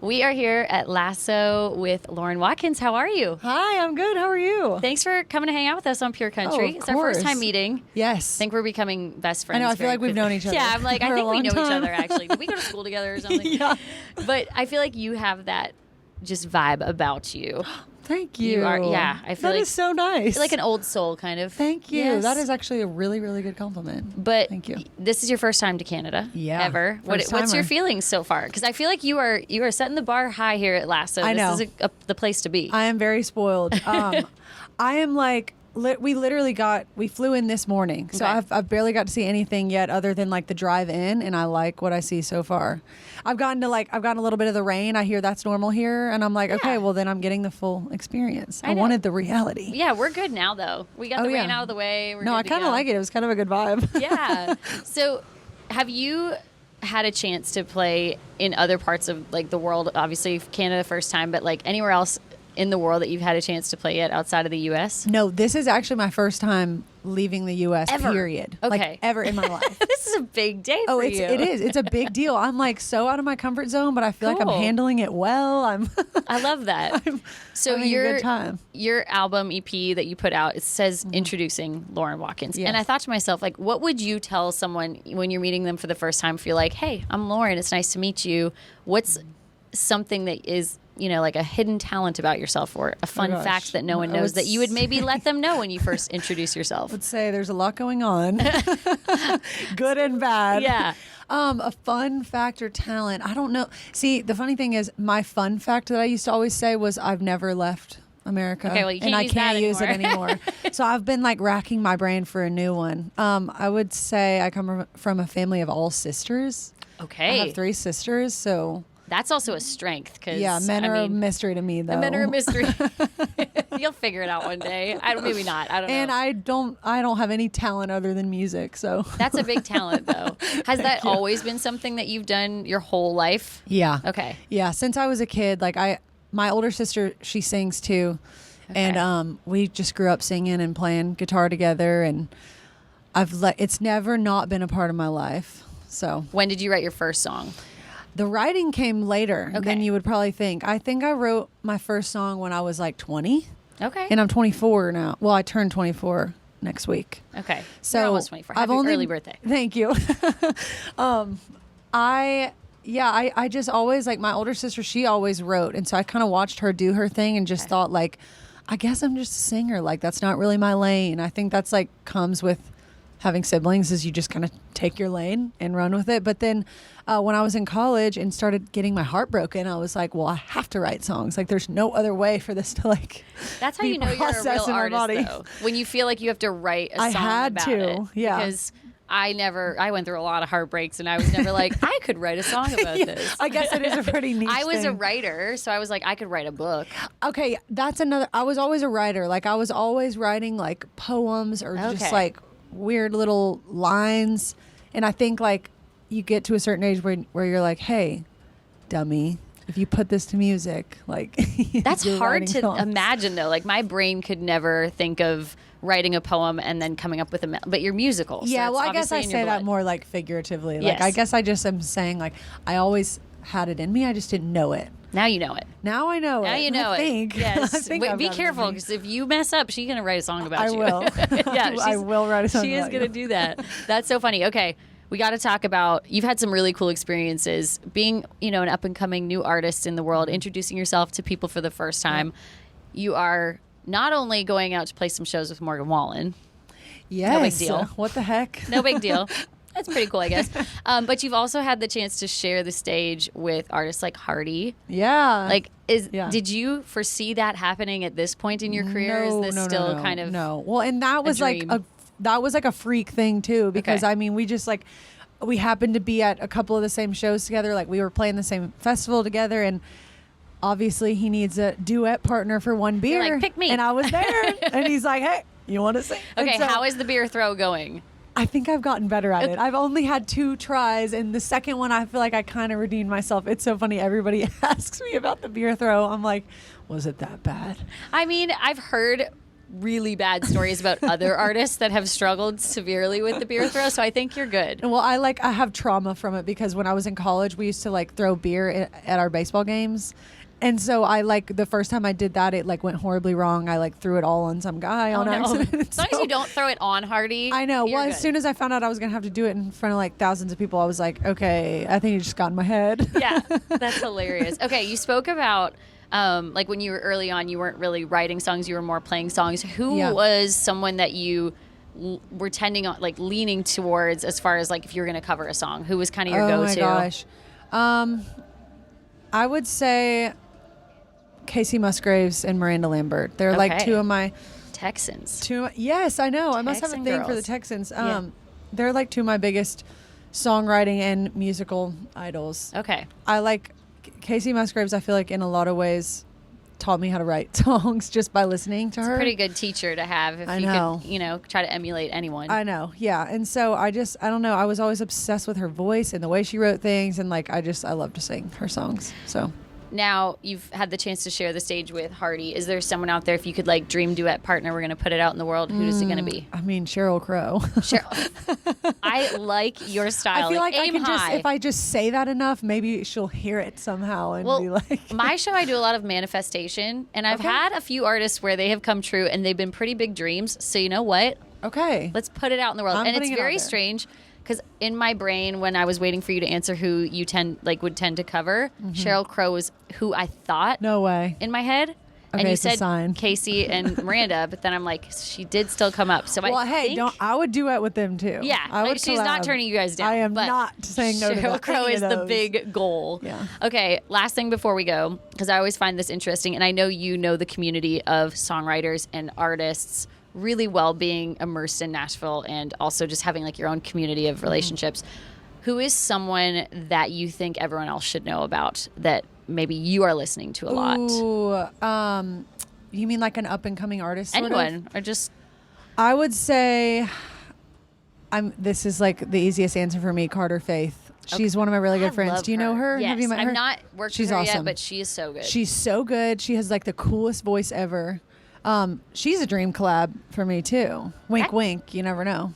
We are here at Lasso with Lauren Watkins. How are you? Hi, I'm good. How are you? Thanks for coming to hang out with us on Pure Country. It's our first time meeting. Yes. I think we're becoming best friends. I know. I feel like we've known each other. Yeah, I'm like, I think we know time. each other, actually. Did we go to school together or something? Yeah. But I feel like you have that just vibe about you. Thank you. You are, yeah. I feel that like is so nice. like an old soul, kind of. Thank you. Yes. That is actually a really, really good compliment. But thank you. This is your first time to Canada, ever. What's your feelings so far? Because I feel like you are setting the bar high here at Lasso. I know. This is the place to be. I am very spoiled. I am like, we flew in this morning, so Okay. I've barely got to see anything yet other than like the drive in, and I like what I see so far. I've gotten a little bit of the rain. I hear that's normal here, and I'm like, okay, well then I'm getting the full experience. I wanted the reality. Yeah, we're good now though. We got the rain out of the way. No, I kind of like it. It was kind of a good vibe. Yeah. So, have you had a chance to play in other parts of like the world? Obviously, Canada first time, but like anywhere else in the world that you've had a chance to play yet outside of the U.S.? No, this is actually my first time leaving the U.S. Ever? Period. Okay. Like, ever in my life. This is a big day for you. It is. It's a big deal. I'm like so out of my comfort zone, but I feel like I'm handling it well. I love that. So having a good time. Your album EP that you put out, it says introducing Lauren Watkins. Yes. And I thought to myself, like, what would you tell someone when you're meeting them for the first time if you're like, hey, I'm Lauren, it's nice to meet you. What's something that is, like a hidden talent about yourself or a fun fact that no one knows that you would maybe let them know when you first introduce yourself? I would say there's a lot going on. Good and bad. Yeah. A fun fact or talent. I don't know. See, the funny thing is my fun fact that I used to always say was I've never left America. Okay, well, you can't and use I can't that use it anymore. So I've been like racking my brain for a new one. I would say I come from a family of all sisters. Okay. I have 3 sisters, so... That's also a strength. Cause, men are a mystery to me, though. Men are a mystery. You'll figure it out one day. Maybe not. I don't know. And I don't have any talent other than music, so. That's a big talent, though. Has that always been something that you've done your whole life? Yeah. Okay. Yeah, since I was a kid, like my older sister, she sings too. Okay. And we just grew up singing and playing guitar together, and it's never not been a part of my life. So. When did you write your first song? The writing came later than you would probably think. I think I wrote my first song when I was like 20. Okay. And I'm 24 now. Well, I turned 24 next week. Okay. So you're almost 24. Happy early birthday. Thank you. I just always, like, my older sister, she always wrote. And so I kind of watched her do her thing and just thought, like, I guess I'm just a singer. Like, that's not really my lane. I think that's like comes with having siblings, is you just kind of take your lane and run with it. But then when I was in college and started getting my heart broken, I was like, well, I have to write songs. Like, there's no other way for this to, like, that's how you know you're a real artist, though. When you feel like you have to write a song about it. Yeah. Because I went through a lot of heartbreaks, and I was never like, I could write a song about this. I guess it is a pretty neat I was thing. a writer, so I was like, I could write a book. Okay, that's another. I was always a writer. Like, I was always writing, like, poems or just, like, weird little lines. And I think, like, you get to a certain age where you're like, hey, dummy, if you put this to music, like... That's hard to imagine, though. Like, my brain could never think of writing a poem and then coming up with but you're musical. Yeah, so well, I guess I say that more, like, figuratively. Like, I guess I just am saying, like, I always had it in me. I just didn't know it. Now you know it. Now I know it. Now you know I it. think. Yes. Wait, be careful, because if you mess up, she's going to write a song about you. I will. Yeah, I will write a song about you. She is going to do that. That's so funny. Okay. We got to talk about, you've had some really cool experiences being, an up and coming new artist in the world, introducing yourself to people for the first time. You are not only going out to play some shows with Morgan Wallen. Yes. No big deal. What the heck? No big deal. That's pretty cool, I guess. But you've also had the chance to share the stage with artists like Hardy. Yeah. Like, did you foresee that happening at this point in your career? No, is this still kind of no? Well, and that was like a freak thing too, because I mean, we just like we happened to be at a couple of the same shows together. Like, we were playing the same festival together, and obviously he needs a duet partner for one beer. You're like, pick me. And I was there, and he's like, hey, you want to sing? Okay, how is the beer throw going? I think I've gotten better at it. I've only had 2 tries, and the second one, I feel like I kind of redeemed myself. It's so funny. Everybody asks me about the beer throw. I'm like, was it that bad? I mean, I've heard really bad stories about other artists that have struggled severely with the beer throw, so I think you're good. Well, I have trauma from it because when I was in college, we used to like throw beer at our baseball games. And so I the first time I did that, it like went horribly wrong. I like threw it all on some guy on accident. As long as you don't throw it on Hardy. I know. Well, good. As soon as I found out I was going to have to do it in front of like thousands of people, I was like, okay, I think you just got in my head. Yeah, that's hilarious. Okay, you spoke about like when you were early on, you weren't really writing songs, you were more playing songs. Who was someone that you were tending on, like leaning towards as far as like if you were going to cover a song? Who was kind of your go-to? Oh my gosh. I would say Casey Musgraves and Miranda Lambert. They're like two of my Texans. Yes, I know. Texan I must have a thing girls. for the Texans. They're like two of my biggest songwriting and musical idols. Okay. I like Casey Musgraves. I feel like in a lot of ways taught me how to write songs just by listening to her. It's a pretty good teacher to have if you could, try to emulate anyone. I know. Yeah. And so I don't know. I was always obsessed with her voice and the way she wrote things. And like, I love to sing her songs. So. Now, you've had the chance to share the stage with Hardy. Is there someone out there, if you could like dream duet partner, we're going to put it out in the world, who is it going to be? I mean, Sheryl Crow. I like your style. I feel like I can high. if I just say that enough, maybe she'll hear it somehow and be like. My show, I do a lot of manifestation, and I've had a few artists where they have come true, and they've been pretty big dreams. So you know what? Okay. Let's put it out in the world. And it's very strange. Because in my brain, when I was waiting for you to answer who you would tend to cover, Sheryl Crow was who I thought. No way. In my head. Okay, and you it's said a sign. Casey and Miranda, but then I'm like, she did still come up. So I would duet with them too. Yeah, I would she's not turning you guys down. I am not saying no to Sheryl Crow is the big goal. Yeah. Okay, last thing before we go, because I always find this interesting, and I know you know the community of songwriters and artists really well, being immersed in Nashville and also just having like your own community of relationships. Who is someone that you think everyone else should know about that maybe you are listening to a lot? Ooh, you mean like an up and coming artist? Anyone, or just. I would say, this is like the easiest answer for me, Carter Faith. She's one of my really good friends. Do you know her? Yes. Have you met her? I've not worked with her yet, but she is so good. She's so good. She has like the coolest voice ever. She's a dream collab for me too. Wink, wink. You never know.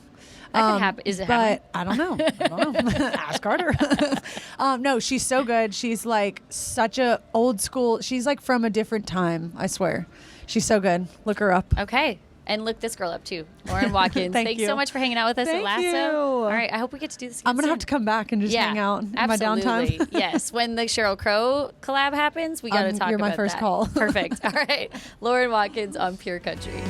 That could happen. Is it happening? But I don't know. Ask Carter. No, she's so good. She's like such a old school. She's like from a different time. I swear. She's so good. Look her up. Okay. And look this girl up too, Lauren Watkins. Thanks so much for hanging out with us at Lasso. You. All right, I hope we get to do this again I'm going to soon. have to come back and just hang out in my downtime. Yes, when the Sheryl Crow collab happens, we got to talk about that. You're my first call. Perfect. All right, Lauren Watkins on Pure Country.